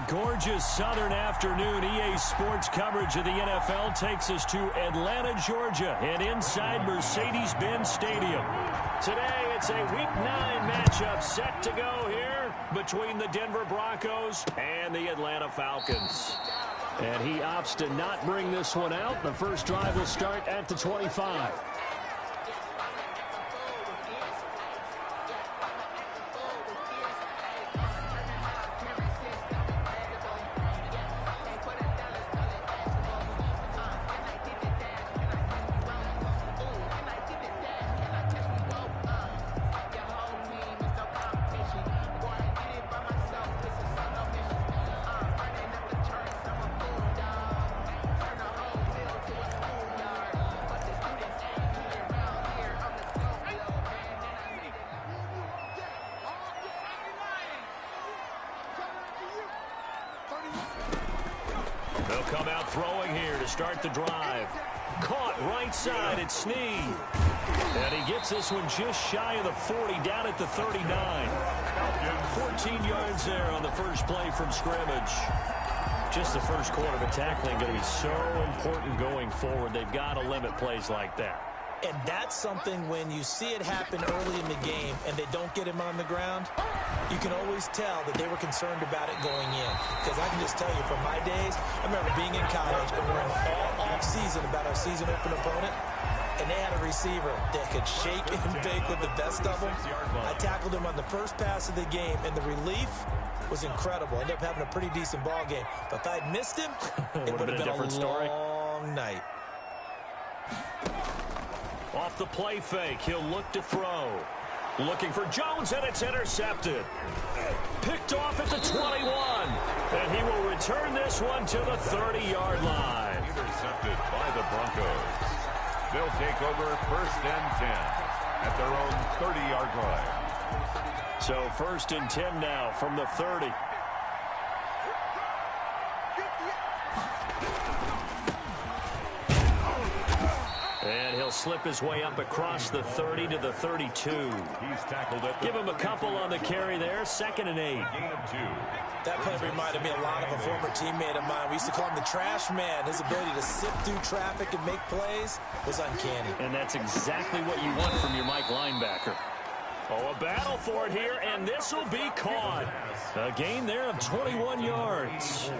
gorgeous southern afternoon. EA Sports coverage of the NFL takes us to Atlanta, Georgia, and inside Mercedes-Benz Stadium. Today, it's a Week 9 matchup set to go here between the Denver Broncos and the Atlanta Falcons. And he opts to not bring this one out. The first drive will start at the 25. They'll come out throwing here to start the drive. Caught right side at Snead. And he gets this one just shy of the 40, down at the 39. 14 yards there on the first play from scrimmage. Just the first quarter of tackling going to be so important going forward. They've got to limit plays like that. And that's something when you see it happen early in the game and they don't get him on the ground, you can always tell that they were concerned about it going in. Because I can just tell you from my days, I remember being in college and worrying all off-season about our season-open opponent, and they had a receiver that could shake and bake with the best of them. I tackled him on the first pass of the game, and the relief was incredible. Ended up having a pretty decent ball game. But if I'd missed him, it would have been a long night. Off the play fake, he'll look to throw. Looking for Jones, and it's intercepted. Picked off at the 21. And he will return this one to the 30-yard line. Intercepted by the Broncos. They'll take over 1st and 10 at their own 30-yard line. So 1st and 10 now from the 30. And he'll slip his way up across the 30 to the 32. He's tackled at Give him a couple on the carry there. 2nd and 8. Gain of 2. That play reminded me a lot of a former teammate of mine. We used to call him the trash man. His ability to sift through traffic and make plays was uncanny. And that's exactly what you want from your Mike linebacker. Oh, a battle for it here, and this will be caught. A gain there of 21 yards.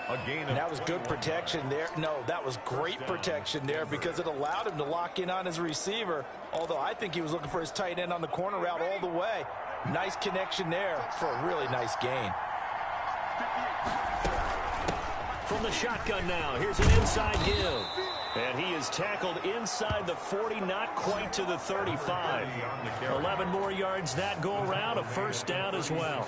And that was good protection there. No, that was great protection there because it allowed him to lock in on his receiver, although I think he was looking for his tight end on the corner route all the way. Nice connection there for a really nice gain. From the shotgun now, here's an inside give. And he is tackled inside the 40, not quite to the 35. 11 more yards that go around, a first down as well.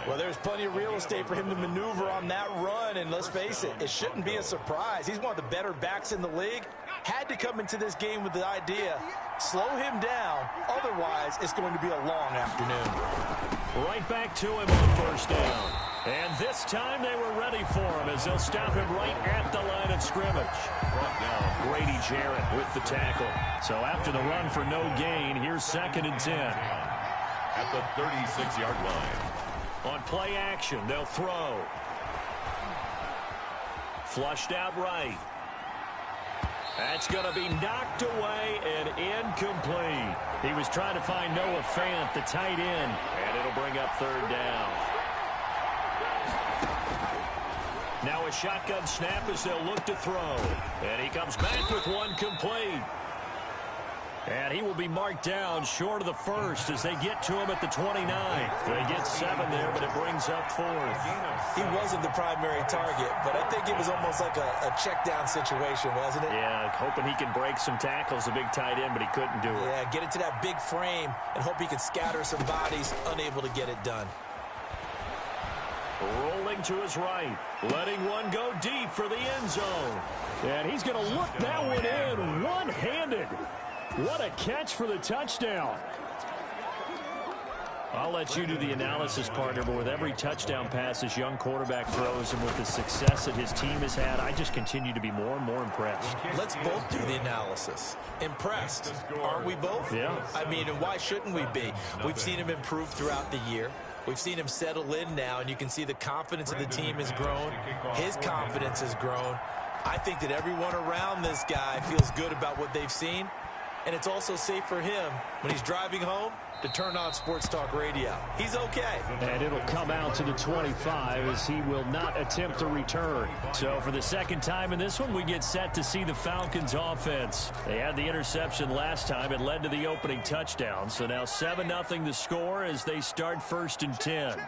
Well, there's plenty of real estate for him to maneuver on that run, and let's face it, it shouldn't be a surprise. He's one of the better backs in the league. Had to come into this game with the idea, slow him down, otherwise it's going to be a long afternoon. Right back to him on first down. And this time they were ready for him as they'll stop him right at the line of scrimmage. Brought down Grady Jarrett with the tackle. So after the run for no gain, here's 2nd and 10. at the 36-yard line. On play action, they'll throw. Flushed out right. That's going to be knocked away and incomplete. He was trying to find Noah Fant, the tight end, and it'll bring up 3rd down. Now a shotgun snap as they'll look to throw. And he comes back with one complete. And he will be marked down short of the first as they get to him at the 29. They get 7 there, but it brings up 4th. He wasn't the primary target, but I think it was almost like a check down situation, wasn't it? Yeah, hoping he can break some tackles, a big tight end, but he couldn't do it. Yeah, get into that big frame and hope he can scatter some bodies, unable to get it done. Rolling to his right, letting one go deep for the end zone. And he's going to look that one in one-handed. What a catch for the touchdown. I'll let you do the analysis, partner, but with every touchdown pass this young quarterback throws and with the success that his team has had, I just continue to be more and more impressed. Let's both do the analysis. Impressed. Aren't we both? Yeah. I mean, and why shouldn't we be? We've seen him improve throughout the year. We've seen him settle in now, and you can see the confidence of the team has grown. His confidence has grown. I think that everyone around this guy feels good about what they've seen, and it's also safe for him when he's driving home to turn on Sports Talk Radio. He's okay. And it'll come out to the 25 as he will not attempt to return. So for the second time in this one, we get set to see the Falcons offense. They had the interception last time. It led to the opening touchdown. So now 7-0 the score as they start 1st and 10.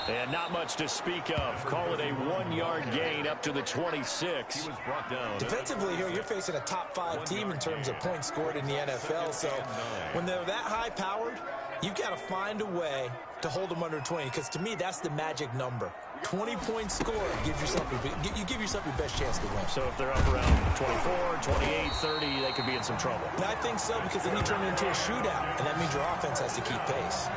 And not much to speak of. Call it a 1-yard gain up to the 26. He was brought down. Defensively here, you're facing a top-5 team in terms of points scored in the NFL. So when they're that high-powered, you've got to find a way to hold them under 20. Because to me, that's the magic number. 20 points scored gives yourself you give yourself your best chance to win. So if they're up around 24, 28, 30, they could be in some trouble. And I think so, because then you turn it into a shootout, and that means your offense has to keep pace.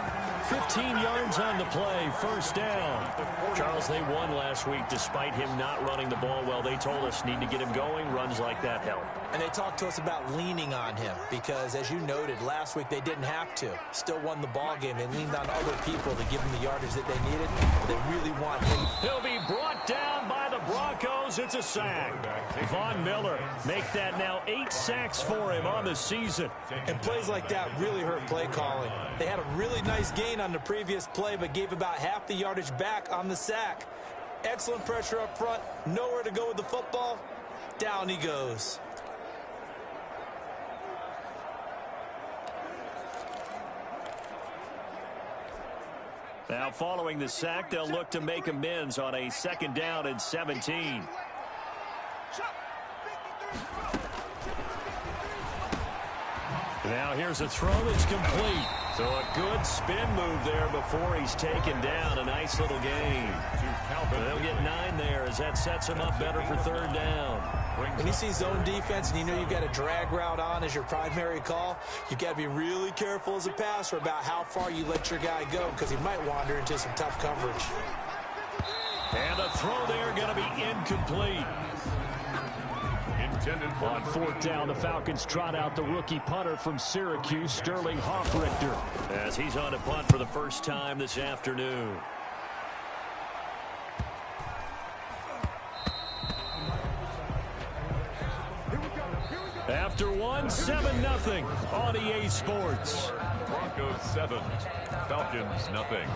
15 yards on the play, 1st down. Charles, they won last week despite him not running the ball well. They told us need to get him going. Runs like that help. And they talked to us about leaning on him because, as you noted, last week they didn't have to. Still won the ball game. They leaned on other people to give them the yardage that they needed. But they really want him. He'll be brought down by the Broncos. It's a sack. Von Miller make that now 8 sacks for him on the season. And plays like that really hurt play calling. They had a really nice gain on the previous play, but gave about half the yardage back on the sack. Excellent pressure up front. Nowhere to go with the football. Down he goes. Now following the sack, they'll look to make amends on a 2nd down and 17. Now here's a throw that's complete. So a good spin move there before he's taken down. A nice little gain. They'll get 9 there as that sets him up better for 3rd down. When you see zone defense and you know you've got a drag route on as your primary call, you've got to be really careful as a passer about how far you let your guy go because he might wander into some tough coverage. And the throw there going to be incomplete. On 4th down, the Falcons trot out the rookie punter from Syracuse, Sterling Hoffrichter, as he's on to punt for the first time this afternoon. After one, 7-0 on EA Sports. Broncos 7, Falcons nothing.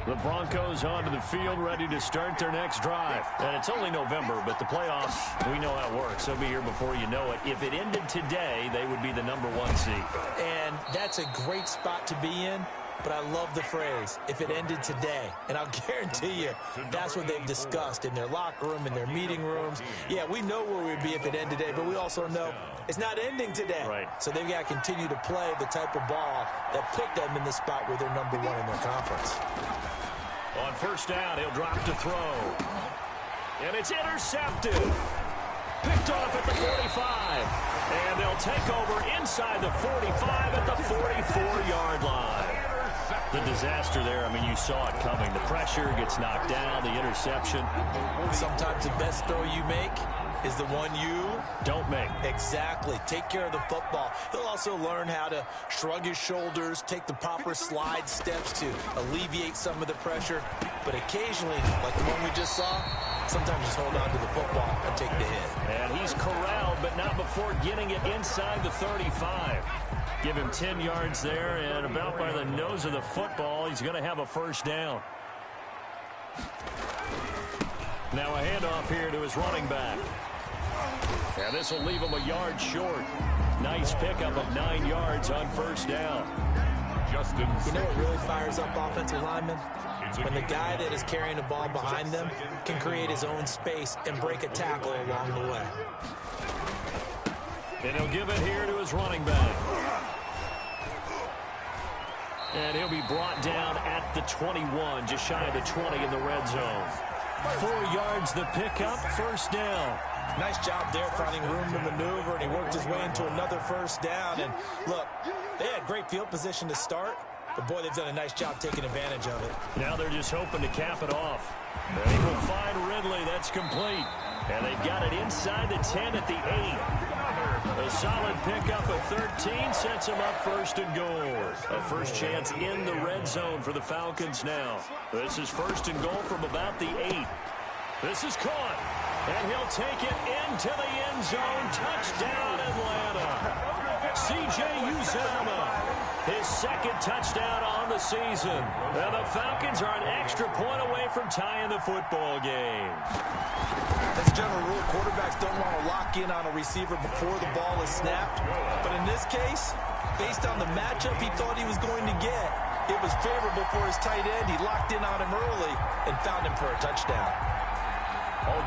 The Broncos onto the field, ready to start their next drive. And it's only November, but the playoffs, we know how it works. They'll be here before you know it. If it ended today, they would be the #1 seed. And that's a great spot to be in. But I love the phrase, if it ended today. And I'll guarantee you, that's what they've discussed in their locker room, in their meeting rooms. Yeah, we know where we'd be if it ended today, but we also know it's not ending today. Right. So they've got to continue to play the type of ball that put them in the spot where they're #1 in their conference. On 1st down, he'll drop to throw. And it's intercepted. Picked off at the 45. And they'll take over inside the 45 at the 44-yard line. The disaster there, I mean, you saw it coming. The pressure gets knocked down, the interception. Sometimes the best throw you make is the one you don't make. Exactly. Take care of the football. He'll also learn how to shrug his shoulders, take the proper slide steps to alleviate some of the pressure. But occasionally, like the one we just saw, sometimes just hold on to the football and take the hit. And he's corralled, but not before getting it inside the 35. Give him 10 yards there, and about by the nose of the football, he's going to have a 1st down. Now a handoff here to his running back. And this will leave him a yard short. Nice pickup of 9 yards on 1st down. You know what really fires up offensive linemen? When the guy that is carrying the ball behind them can create his own space and break a tackle along the way. And he'll give it here to his running back. And he'll be brought down at the 21, just shy of the 20 in the red zone. 4 yards the pickup, 1st down. Nice job there finding room to maneuver, and he worked his way into another 1st down. And look, they had great field position to start, But, boy, they've done a nice job taking advantage of it. Now they're just hoping to cap it off. They will find Ridley. That's complete. And they've got it inside the 10 at the 8. A solid pickup of 13 sets them up first and goal. A first chance in the red zone for the Falcons now. This is first and goal from about the 8. This is caught. And he'll take it into the end zone. Touchdown, Atlanta. C.J. Uzomah, his second touchdown on the season. And the Falcons are an extra point away from tying the football game. As a general rule, quarterbacks don't want to lock in on a receiver before the ball is snapped. But in this case, based on the matchup he thought he was going to get, it was favorable for his tight end. He locked in on him early and found him for a touchdown.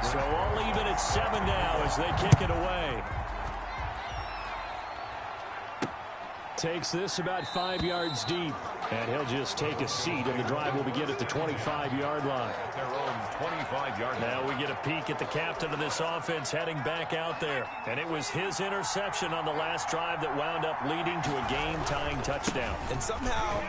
So all even at 7 now as they kick it away. Takes this about 5 yards deep. And he'll just take a seat, and the drive will begin at the 25-yard line. Their own 25-yard line. Now we get a peek at the captain of this offense heading back out there. And it was his interception on the last drive that wound up leading to a game-tying touchdown. And somehow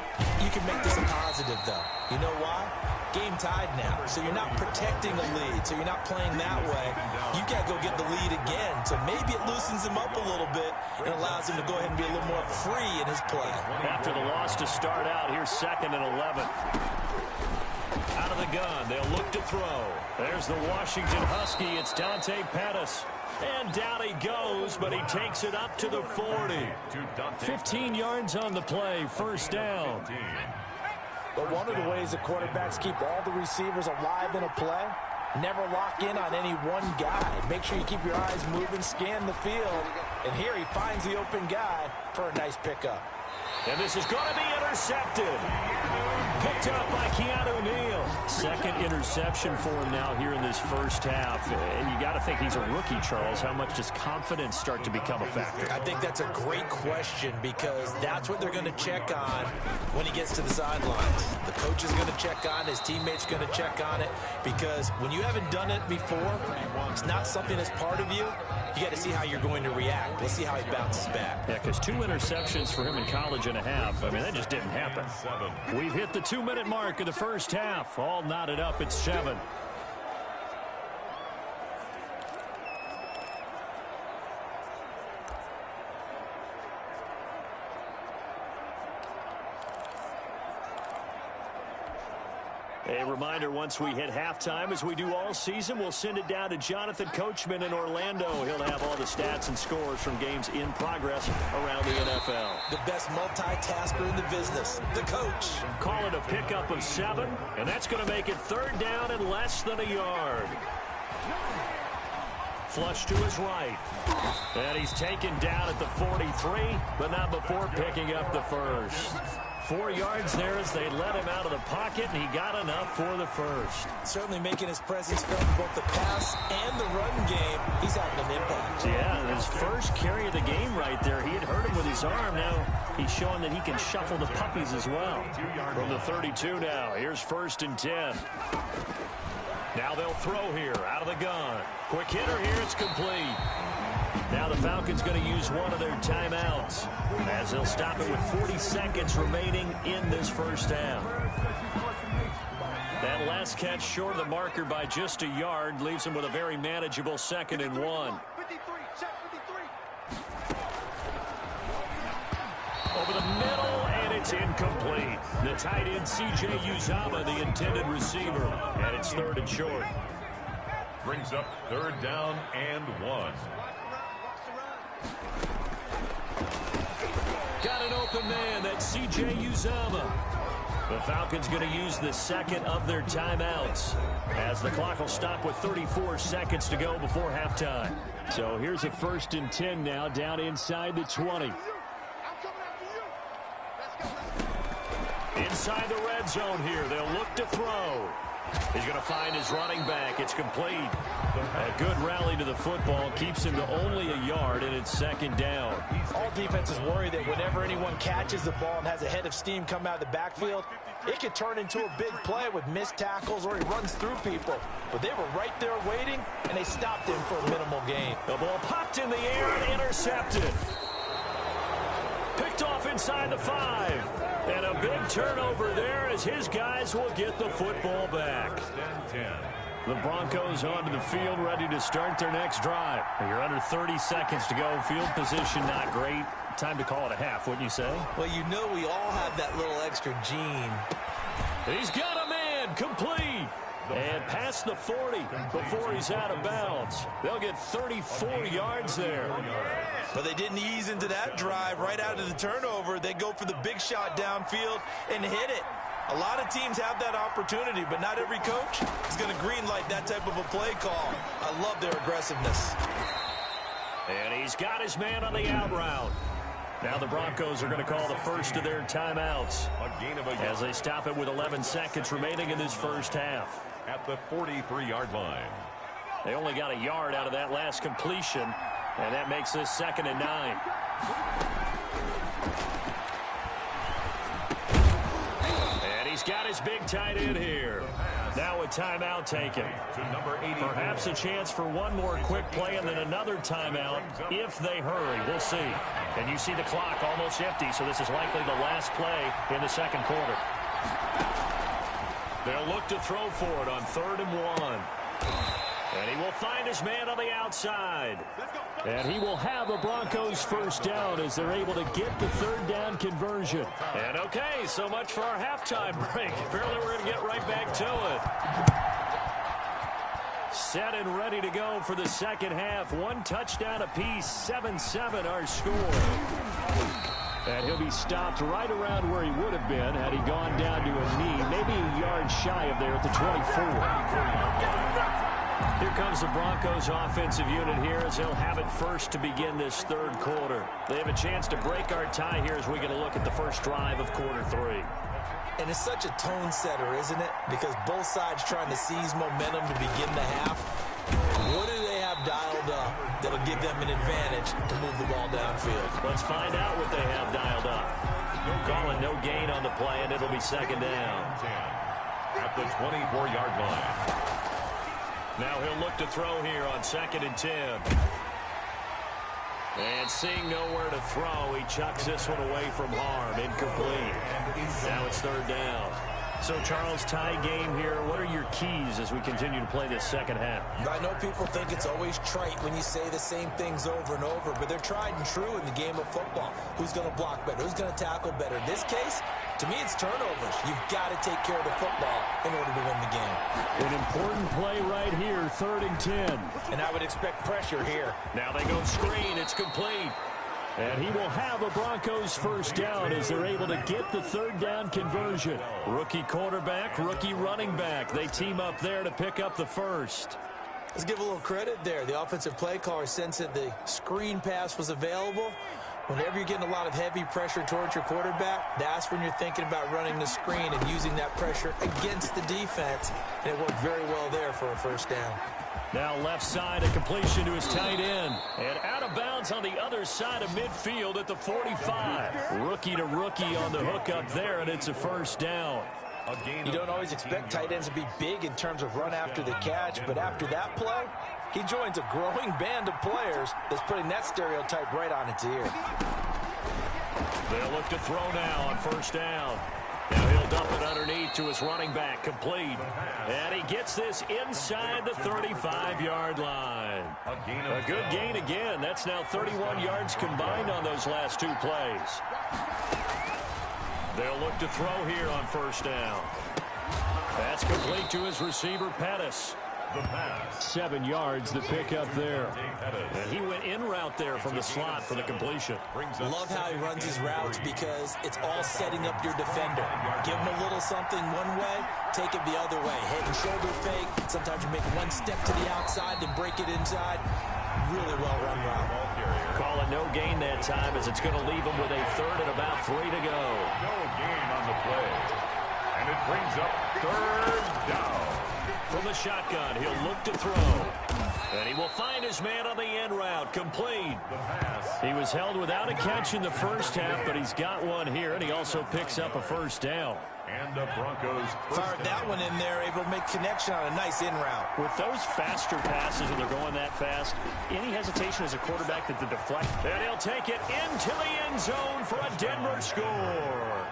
you can make this a positive, though. You know why? Game tied now, so you're not protecting a lead, so you're not playing that way. You got to go get the lead again, so maybe it loosens him up a little bit and allows him to go ahead and be a little more free in his play. After the loss to start out, here's 2nd and 11. Out of the gun, they'll look to throw. There's the Washington Husky. It's Dante Pettis. And down he goes, but he takes it up to the 40. 15 yards on the play, first down. But one of the ways the quarterbacks keep all the receivers alive in a play, never lock in on any one guy. Make sure you keep your eyes moving, scan the field. And here he finds the open guy for a nice pickup. And this is going to be intercepted. Picked up by Keanu Neal. Second interception for him now here in this first half. And you got to think he's a rookie, Charles. How much does confidence start to become a factor? I think that's a great question because that's what they're going to check on when he gets to the sidelines. The coach is going to check on, his teammates going to check on it because when you haven't done it before, it's not something that's part of you. You got to see how you're going to react. We'll see how he bounces back. Yeah, because 2 interceptions for him in college and a half. I mean, that just didn't happen. We've hit the 2-minute mark of the first half. All knotted up at 7. A reminder, once we hit halftime, as we do all season, we'll send it down to Jonathan Coachman in Orlando. He'll have all the stats and scores from games in progress around the NFL. The best multitasker in the business, the coach. Call it a pickup of 7, and that's going to make it 3rd down and less than a yard. Flush to his right. And he's taken down at the 43, but not before picking up the first. 4 yards there as they let him out of the pocket, and he got enough for the first. Certainly making his presence felt in both the pass and the run game. He's having an impact. Yeah, his first carry of the game right there. He had hurt him with his arm. Now he's showing that he can shuffle the puppies as well. From the 32 now, here's 1st and 10. Now they'll throw here out of the gun. Quick hitter here, it's complete. Now the Falcons going to use one of their timeouts as they'll stop it with 40 seconds remaining in this first half. That last catch short of the marker by just a yard leaves him with a very manageable 2nd and 1. Over the middle, and it's incomplete. The tight end, C.J. Uzomah, the intended receiver, and it's 3rd and short. Brings up 3rd down and 1. Got an open man. That's C.J. Uzomah. The Falcons going to use the 2nd of their timeouts as the clock will stop with 34 seconds to go before halftime. So here's a 1st and 10 now down inside the 20. Inside the red zone here. They'll look to throw. He's going to find his running back. It's complete. A good rally to the football keeps him to only a yard, and it's 2nd down. All defenses worry that whenever anyone catches the ball and has a head of steam come out of the backfield, it could turn into a big play with missed tackles or he runs through people. But they were right there waiting, and they stopped him for a minimal gain. The ball popped in the air and intercepted. Picked picked off inside the 5. And a big turnover there as his guys will get the football back. The Broncos onto the field ready to start their next drive. You're under 30 seconds to go. Field position not great. Time to call it a half, wouldn't you say? Well, you know we all have that little extra gene. He's got a man complete. And past the 40 before he's out of bounds. They'll get 34 yards there. But they didn't ease into that drive right out of the turnover. They go for the big shot downfield and hit it. A lot of teams have that opportunity, but not every coach is going to greenlight that type of a play call. I love their aggressiveness. And he's got his man on the out route. Now the Broncos are going to call the first of their timeouts as they stop it with 11 seconds remaining in this first half. At the 43-yard line. They only got a yard out of that last completion, and that makes this 2nd and 9. And he's got his big tight end here. Now a timeout taken. Perhaps a chance for one more quick play and then another timeout if they hurry. We'll see. And you see the clock almost empty, so this is likely the last play in the second quarter. They'll look to throw for it on 3rd and 1. And he will find his man on the outside. And he will have a Broncos first down as they're able to get the 3rd down conversion. And okay, so much for our halftime break. Apparently we're going to get right back to it. Set and ready to go for the second half. 1 touchdown apiece, 7-7 our score. And he'll be stopped right around where he would have been had he gone down to a knee, maybe a yard shy of there at the 24. Here comes the Broncos offensive unit here as they'll have it first to begin this 3rd quarter. They have a chance to break our tie here as we get a look at the first drive of quarter 3. And it's such a tone setter, isn't it? Because both sides trying to seize momentum to begin the half. What do they have dialed up that'll give them an advantage to move the ball downfield? Let's find out what they have dialed up. Calling no gain on the play, and it'll be 2nd down. At the 24-yard line. Now he'll look to throw here on 2nd and 10. And seeing nowhere to throw, he chucks this one away from harm. Incomplete. Now it's 3rd down. So, Charles, tie game here. What are your keys as we continue to play this second half? I know people think it's always trite when you say the same things over and over, but they're tried and true in the game of football. Who's going to block better? Who's going to tackle better? In this case, to me, it's turnovers. You've got to take care of the football in order to win the game. An important play right here, 3rd and 10. And I would expect pressure here. Now they go screen. It's complete. And he will have a Broncos first down as they're able to get the 3rd down conversion. Rookie quarterback, rookie running back. They team up there to pick up the first. Let's give a little credit there. The offensive play caller sensed that the screen pass was available. Whenever you're getting a lot of heavy pressure towards your quarterback, that's when you're thinking about running the screen and using that pressure against the defense. And it worked very well there for a first down. Now left side, a completion to his tight end. And out of bounds on the other side of midfield at the 45. Rookie to rookie on the hook up there, and it's a first down. You don't always expect tight ends to be big in terms of run after the catch, but after that play, he joins a growing band of players that's putting that stereotype right on its ear. They'll look to throw now on first down. Now he'll dump it underneath to his running back, complete. And he gets this inside the 35-yard line. A good gain again. That's now 31 yards combined on those last 2 plays. They'll look to throw here on first down. That's complete to his receiver, Pettis. 7 yards the pick up there. And he went in route there from the slot for the completion. Love how he runs his routes because it's all setting up your defender. Give him a little something one way, take it the other way. Head and shoulder fake. Sometimes you make one step to the outside, then break it inside. Really well run route. Calling no gain that time as it's going to leave him with a 3rd and about 3 to go. No gain on the play. And it brings up 3rd down. From the shotgun, he'll look to throw. And he will find his man on the end route, complete. He was held without a catch in the first half, but he's got one here, and he also picks up a first down. And the Broncos fired that one in there, able to make connection on a nice in route. With those faster passes, when they're going that fast, any hesitation as a quarterback that the deflect, and he'll take it into the end zone for a Denver score.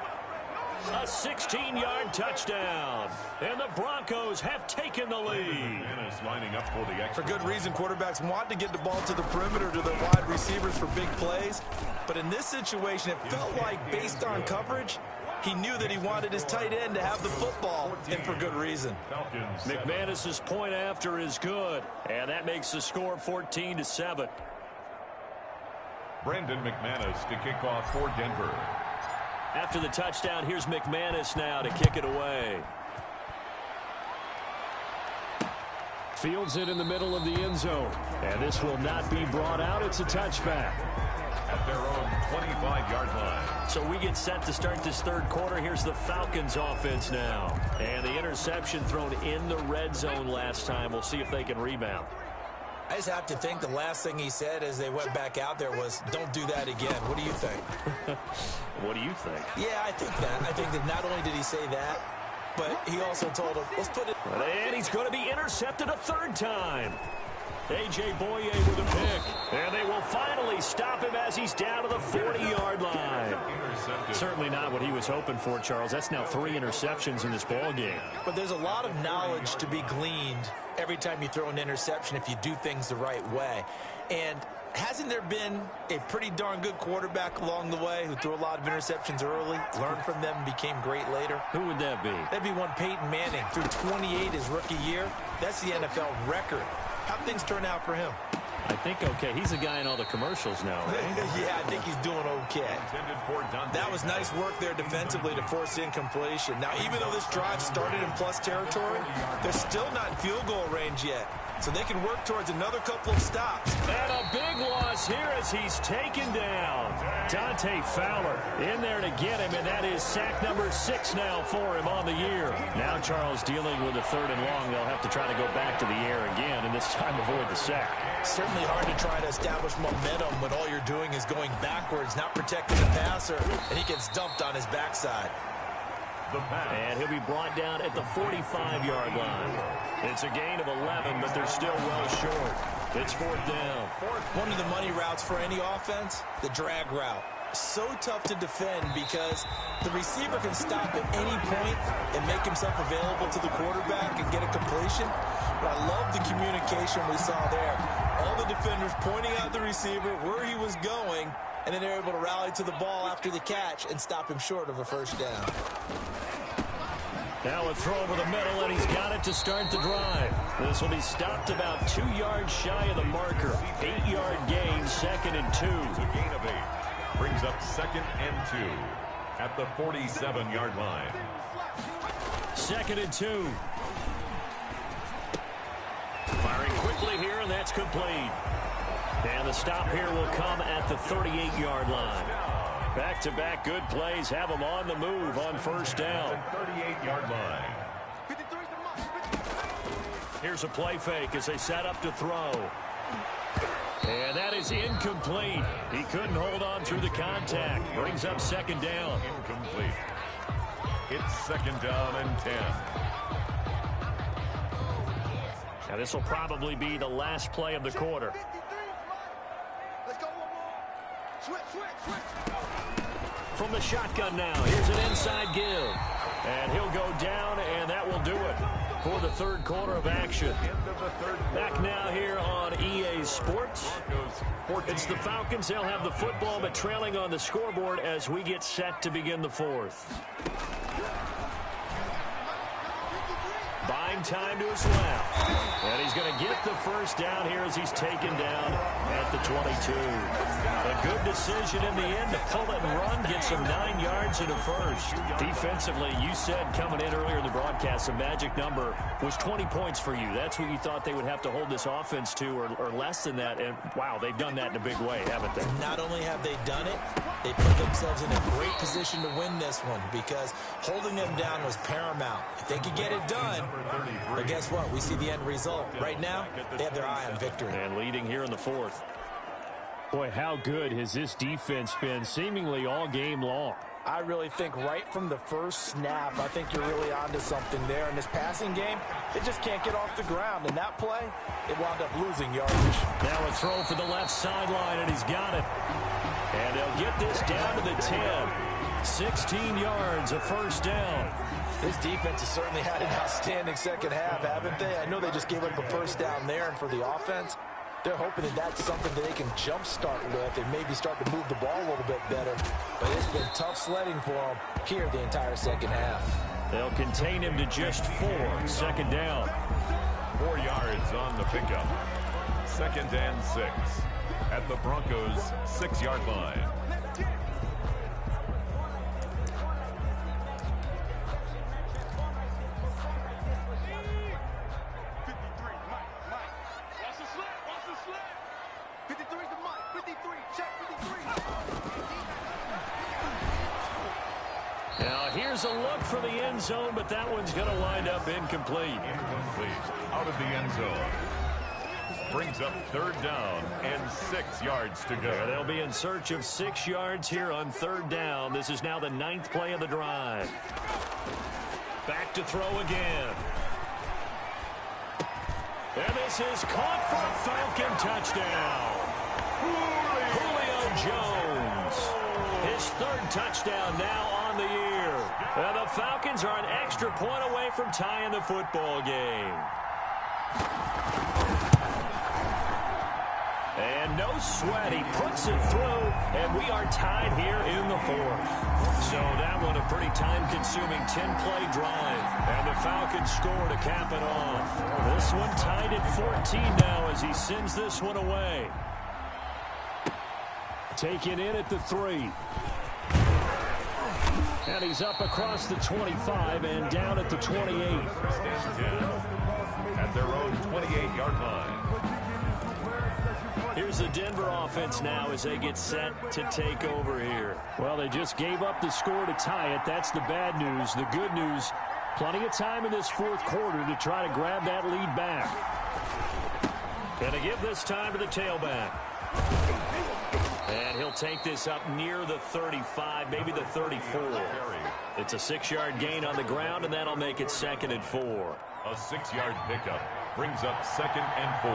A 16-yard touchdown, and the Broncos have taken the lead. Lining up for the extra. For good reason, quarterbacks want to get the ball to the perimeter to their wide receivers for big plays. But in this situation, it felt like, based on coverage, he knew that he wanted his tight end to have the football, and for good reason. McManus's point after is good, and that makes the score 14-7. Brandon McManus to kick off for Denver. After the touchdown, here's McManus now to kick it away. Fields it in the middle of the end zone, and this will not be brought out. It's a touchback. At their own 25-yard line. So we get set to start this third quarter. Here's the Falcons offense now. And the interception thrown in the red zone last time. We'll see if they can rebound. I just have to think the last thing he said as they went back out there was, don't do that again. What do you think? What do you think? Yeah, I think that. I think that not only did he say that, but he also told him, let's put it. And he's going to be intercepted a third time. A.J. Boye with a pick. And they will finally stop him as he's down to the 40-yard line. Certainly not what he was hoping for, Charles. That's now 3 interceptions in this ball game. But there's a lot of knowledge to be gleaned every time you throw an interception if you do things the right way. And hasn't there been a pretty darn good quarterback along the way who threw a lot of interceptions early, learned from them, and became great later? Who would that be? That'd be one Peyton Manning. Threw 28 his rookie year. That's the NFL record. How'd things turn out for him? I think okay. He's a guy in all the commercials now, right? Yeah, I think he's doing okay. That was nice work there defensively to force incompletion. Now, even though this drive started in plus territory, they're still not in field goal range yet. So they can work towards another couple of stops. And a big loss here as he's taken down. Dante Fowler in there to get him, and that is sack number 6 now for him on the year. Now Charles dealing with a 3rd and long. They'll have to try to go back to the air again, and this time avoid the sack. Certainly hard to try to establish momentum when all you're doing is going backwards, not protecting the passer, and he gets dumped on his backside. And he'll be brought down at the 45-yard line. It's a gain of 11, but they're still well short. It's 4th down. One of the money routes for any offense, the drag route. So tough to defend because the receiver can stop at any point and make himself available to the quarterback and get a completion. But I love the communication we saw there. All the defenders pointing out the receiver, where he was going, and then they're able to rally to the ball after the catch and stop him short of a 1st down. Now a throw over the middle, and he's got it to start the drive. This will be stopped about 2 yards shy of the marker. 8-yard gain, 2nd and 2. A gain of 8. Brings up 2nd and 2 at the 47-yard line. 2nd and 2. Firing quickly here, and that's complete. And the stop here will come at the 38-yard line. Back-to-back good plays have them on the move on 1st down. 38-yard line. Here's a play fake as they set up to throw. And that is incomplete. He couldn't hold on through the contact. Brings up 2nd down. Incomplete. It's 2nd down and 10. Now this will probably be the last play of the quarter. From the shotgun now, here's an inside give. And he'll go down, and that will do it for the 3rd quarter of action. Back now here on EA Sports. It's the Falcons. They'll have the football, but trailing on the scoreboard as we get set to begin the 4th. Buying time to his left. And he's going to get the 1st down here as he's taken down at the 22. A good decision in the end to pull it and run, get some 9 yards and a 1st. Defensively, you said coming in earlier in the broadcast, the magic number was 20 points for you. That's what you thought they would have to hold this offense to, or less than that. And, wow, they've done that in a big way, haven't they? Not only have they done it, they put themselves in a great position to win this one because holding them down was paramount. If they could get it done, but guess what? We see the end result. Right now, they have their eye on victory. And leading here in the 4th. Boy, how good has this defense been seemingly all game long? I really think right from the first snap, I think you're really onto something there. In this passing game, it just can't get off the ground. And that play, it wound up losing yardage. Now a throw for the left sideline, and he's got it. And they'll get this down to the 10. 16 yards, a first down. This defense has certainly had an outstanding second half, haven't they? I know they just gave up a first down there, and for the offense, they're hoping that that's something that they can jumpstart with and maybe start to move the ball a little bit better. But it's been tough sledding for them here the entire second half. They'll contain him to just 4. Second down. 4 yards on the pickup. 2nd and 6 at the Broncos' 6-yard line. Now here's a look for the end zone, but that one's going to wind up incomplete. Out of the end zone. Brings up 3rd down and 6 yards to go. They'll be in search of 6 yards here on 3rd down. This is now the 9th play of the drive. Back to throw again. And this is caught for a Falcon touchdown. Julio Jones. His 3rd touchdown now on the year. And the Falcons are an extra point away from tying the football game. And no sweat, he puts it through, and we are tied here in the 4th. So that one a pretty time-consuming 10-play drive. And the Falcons score to cap it off. This one tied at 14 now as he sends this one away. Taken in at the 3. And he's up across the 25 and down at the 28. At their own 28-yard line. Here's the Denver offense now as they get set to take over here. Well, they just gave up the score to tie it. That's the bad news. The good news, plenty of time in this 4th quarter to try to grab that lead back. Gonna give this time to the tailback. And he'll take this up near the 35, maybe the 34. It's a 6-yard gain on the ground, and that'll make it 2nd and 4. A 6-yard pickup brings up 2nd and 4.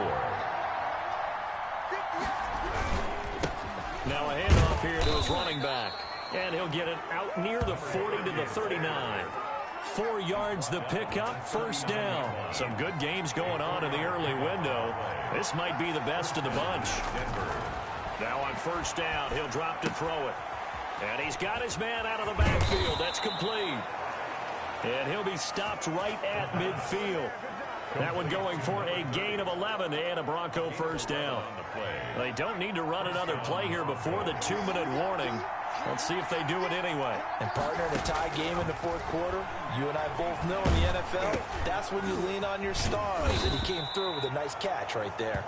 Now a handoff here to his running back. And he'll get it out near the 40 to the 39. 4 yards the pickup, first down. Some good games going on in the early window. This might be the best of the bunch. Now on first down, he'll drop to throw it. And he's got his man out of the backfield. That's complete. And he'll be stopped right at midfield. That one going for a gain of 11 and a Bronco first down. They don't need to run another play here before the 2-minute warning. Let's see if they do it anyway. And partner, in a tie game in the 4th quarter, you and I both know in the NFL, that's when you lean on your stars. And he came through with a nice catch right there.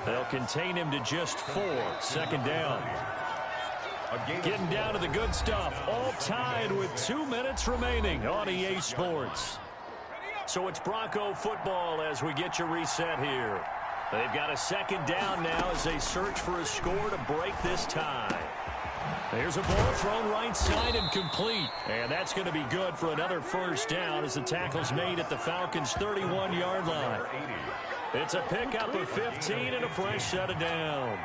They'll contain him to just 4. Second down. Getting down to the good stuff. All tied with 2 minutes remaining on EA Sports. So it's Bronco football as we get you reset here. They've got a 2nd down now as they search for a score to break this tie. There's a ball thrown right side and complete. And that's going to be good for another first down as the tackle's made at the Falcons' 31-yard line. It's a pickup of 15 and a fresh set of downs.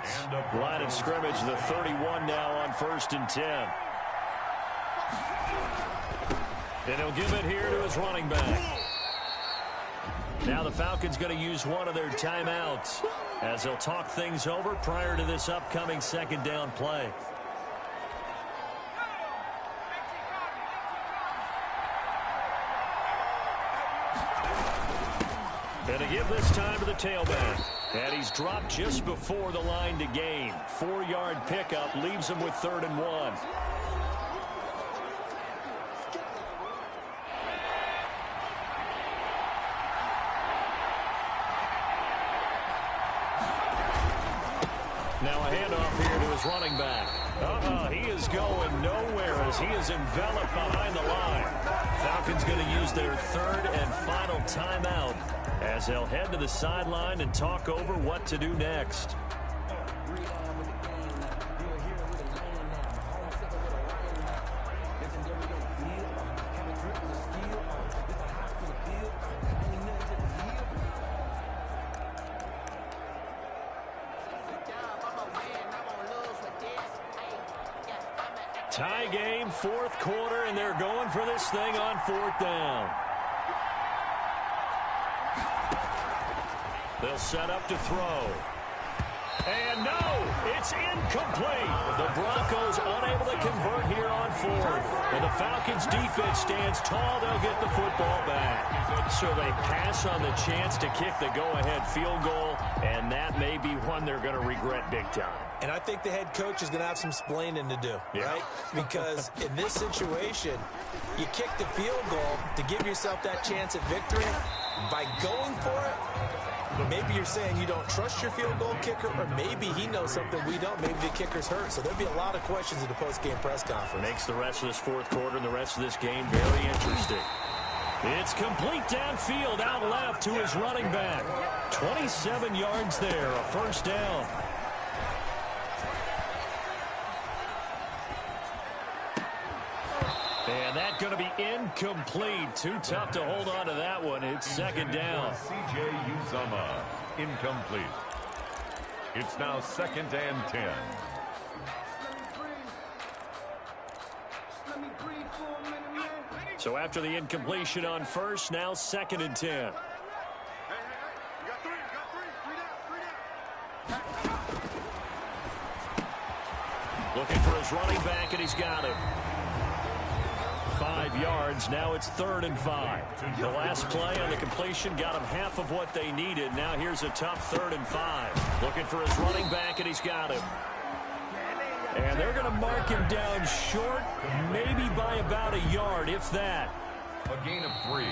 Line of scrimmage, the 31 now on 1st and 10. And he'll give it here to his running back. Now the Falcons going to use one of their timeouts as they'll talk things over prior to this upcoming 2nd down play. And to give this time to the tailback. And he's dropped just before the line to gain. 4-yard pickup leaves him with 3rd and 1. Now a handoff here to his running back. He is going nowhere as he is enveloped behind the line. Falcons going to use their 3rd and final timeout as they'll head to the sideline and talk over what to do next. Tie game, fourth quarter, and they're going for this thing on fourth down. They'll set up to throw. And no, it's incomplete. The Broncos unable to convert here on fourth. And the Falcons defense stands tall. They'll get the football back. So they pass on the chance to kick the go-ahead field goal, and that may be one they're going to regret big time. And I think the head coach is going to have some splaining to do, right? Because in this situation, you kick the field goal to give yourself that chance at victory. By going for it, maybe you're saying you don't trust your field goal kicker, or maybe he knows something we don't. Maybe the kicker's hurt. So there'll be a lot of questions at the post-game press conference. Makes the rest of this fourth quarter and the rest of this game very interesting. It's complete downfield, out left to his running back. 27 yards there, a first down. And that's going to be incomplete. Too tough to hold on to that one. It's second down. C.J. Uzomah, incomplete. It's now 2nd and 10. So after the incompletion on first, now 2nd and 10. Looking for his running back, and he's got him. 5 yards. Now it's 3rd and 5. The last play on the completion got him half of what they needed. Now here's a tough 3rd and 5. Looking for his running back, and he's got him. And they're going to mark him down short, maybe by about a yard, if that. A gain of 3.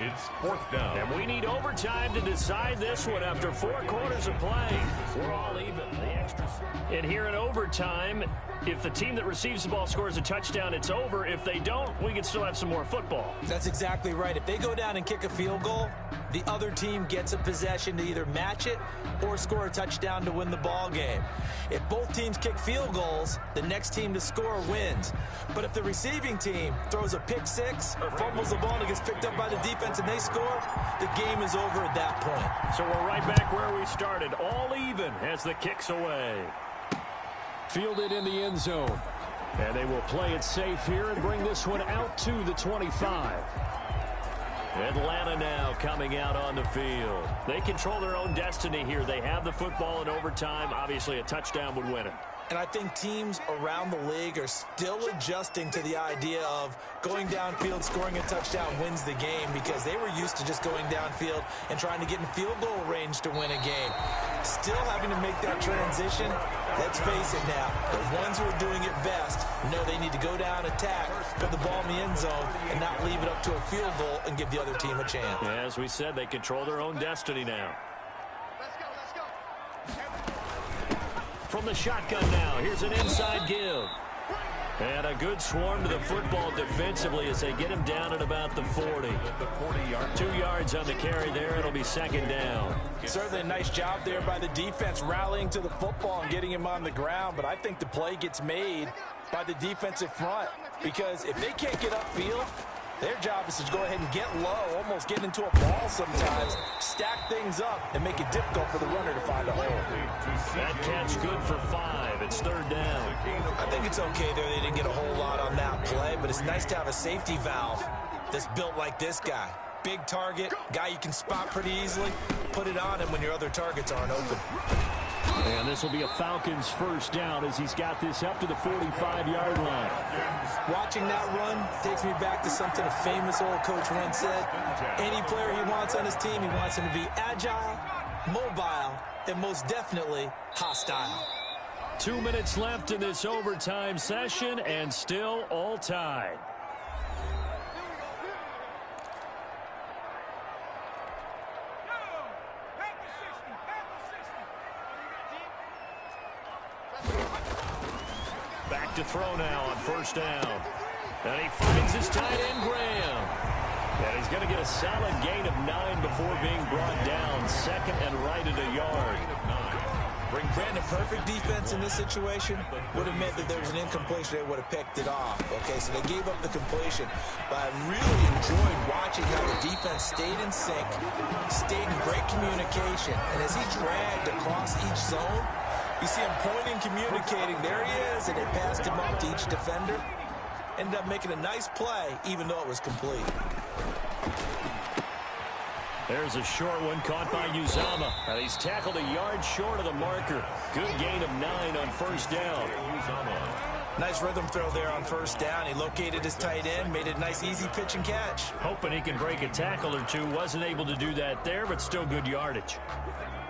It's 4th down. And we need overtime to decide this one after 4 quarters of play. We're all even. The extra. And here in overtime, if the team that receives the ball scores a touchdown, it's over. If they don't, we can still have some more football. That's exactly right. If they go down and kick a field goal, the other team gets a possession to either match it or score a touchdown to win the ball game. If both teams kick field goals, the next team to score wins. But if the receiving team throws a pick six or fumbles the ball and it gets picked up by the defense and they score, the game is over at that point. So we're right back where we started, all even as the kick's away. Fielded in the end zone. And they will play it safe here and bring this one out to the 25. Atlanta now coming out on the field. They control their own destiny here. They have the football in overtime. Obviously, a touchdown would win it. And I think teams around the league are still adjusting to the idea of going downfield, scoring a touchdown wins the game, because they were used to just going downfield and trying to get in field goal range to win a game. Still having to make that transition. Let's face it now, the ones who are doing it best know they need to go down, attack, put the ball in the end zone, and not leave it up to a field goal and give the other team a chance. Yeah, as we said, they control their own destiny now. From the shotgun now, here's an inside give. And a good swarm to the football defensively as they get him down at about the 40. 2 yards on the carry there. It'll be second down. Certainly a nice job there by the defense rallying to the football and getting him on the ground. But I think the play gets made by the defensive front, because if they can't get upfield, their job is to go ahead and get low, almost get into a ball sometimes, stack things up, and make it difficult for the runner to find a hole. That catch good for 5. It's third down. I think it's okay there. They didn't get a whole lot on that play, but it's nice to have a safety valve that's built like this guy. Big target, guy you can spot pretty easily. Put it on him when your other targets aren't open. And this will be a Falcons first down as he's got this up to the 45-yard line. Watching that run takes me back to something a famous old coach once said. Any player he wants on his team, he wants him to be agile, mobile, and most definitely hostile. 2 minutes left in this overtime session, and still all tied. Back to throw now on first down. And he finds his tight end, Graham. And he's going to get a solid gain of 9 before being brought down. Second and right at a yard. Brandon, perfect defense in this situation would have meant that there was an incompletion. They would have picked it off. Okay, so they gave up the completion. But I really enjoyed watching how the defense stayed in sync, stayed in great communication. And as he dragged across each zone, You see him pointing, communicating. There he is, and they passed him off to each defender. Ended up making a nice play, even though it was complete. There's a short one caught by Uzama. And he's tackled a yard short of the marker. Good gain of 9 on first down. Nice rhythm throw there on first down. He located his tight end, made it a nice, easy pitch and catch. Hoping he can break a tackle or two. Wasn't able to do that there, but still good yardage.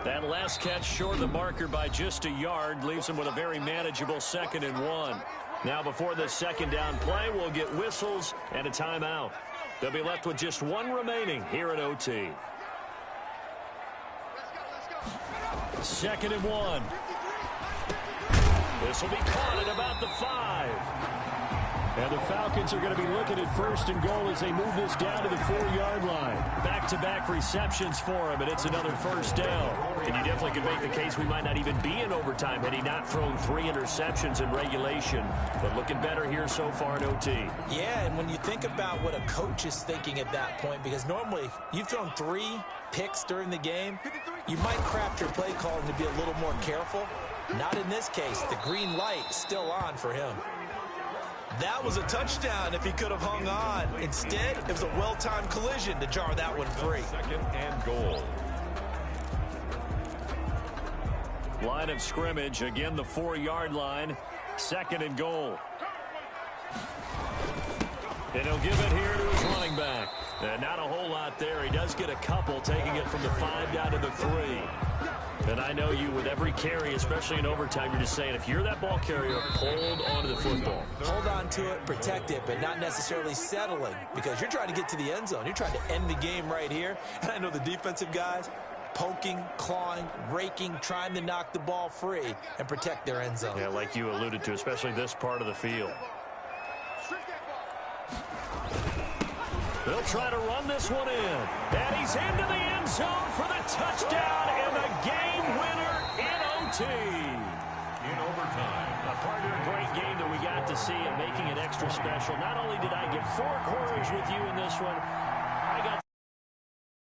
That last catch short of the marker by just a yard leaves him with a very manageable 2nd and 1. Now before the second down play, we'll get whistles and a timeout. They'll be left with just 1 remaining here at OT. 2nd and 1. This will be caught at about the 5. And the Falcons are going to be looking at 1st and goal as they move this down to the 4-yard line. Back-to-back receptions for him, and it's another first down. And you definitely could make the case we might not even be in overtime had he not thrown 3 interceptions in regulation. But looking better here so far in OT. Yeah, and when you think about what a coach is thinking at that point, because normally you've thrown 3 picks during the game, you might craft your play calling to be a little more careful. Not in this case. The green light is still on for him. That was a touchdown if he could have hung on. Instead, it was a well-timed collision to jar that one free. 2nd and goal. Line of scrimmage, again the 4-yard line. 2nd and goal. And he'll give it here to his running back. Not a whole lot there. He does get a couple, taking it from the 5 down to the 3. And I know you, with every carry, especially in overtime, you're just saying, if you're that ball carrier, hold on to the football. Hold on to it, protect it, but not necessarily settling, because you're trying to get to the end zone. You're trying to end the game right here. And I know the defensive guys, poking, clawing, raking, trying to knock the ball free and protect their end zone. Yeah, like you alluded to, especially this part of the field. They'll try to run this one in. And he's into the end zone for the touchdown and the game winner in OT. In overtime. A partner, a great game that we got to see and making it extra special. Not only did I get 4 quarters with you in this one,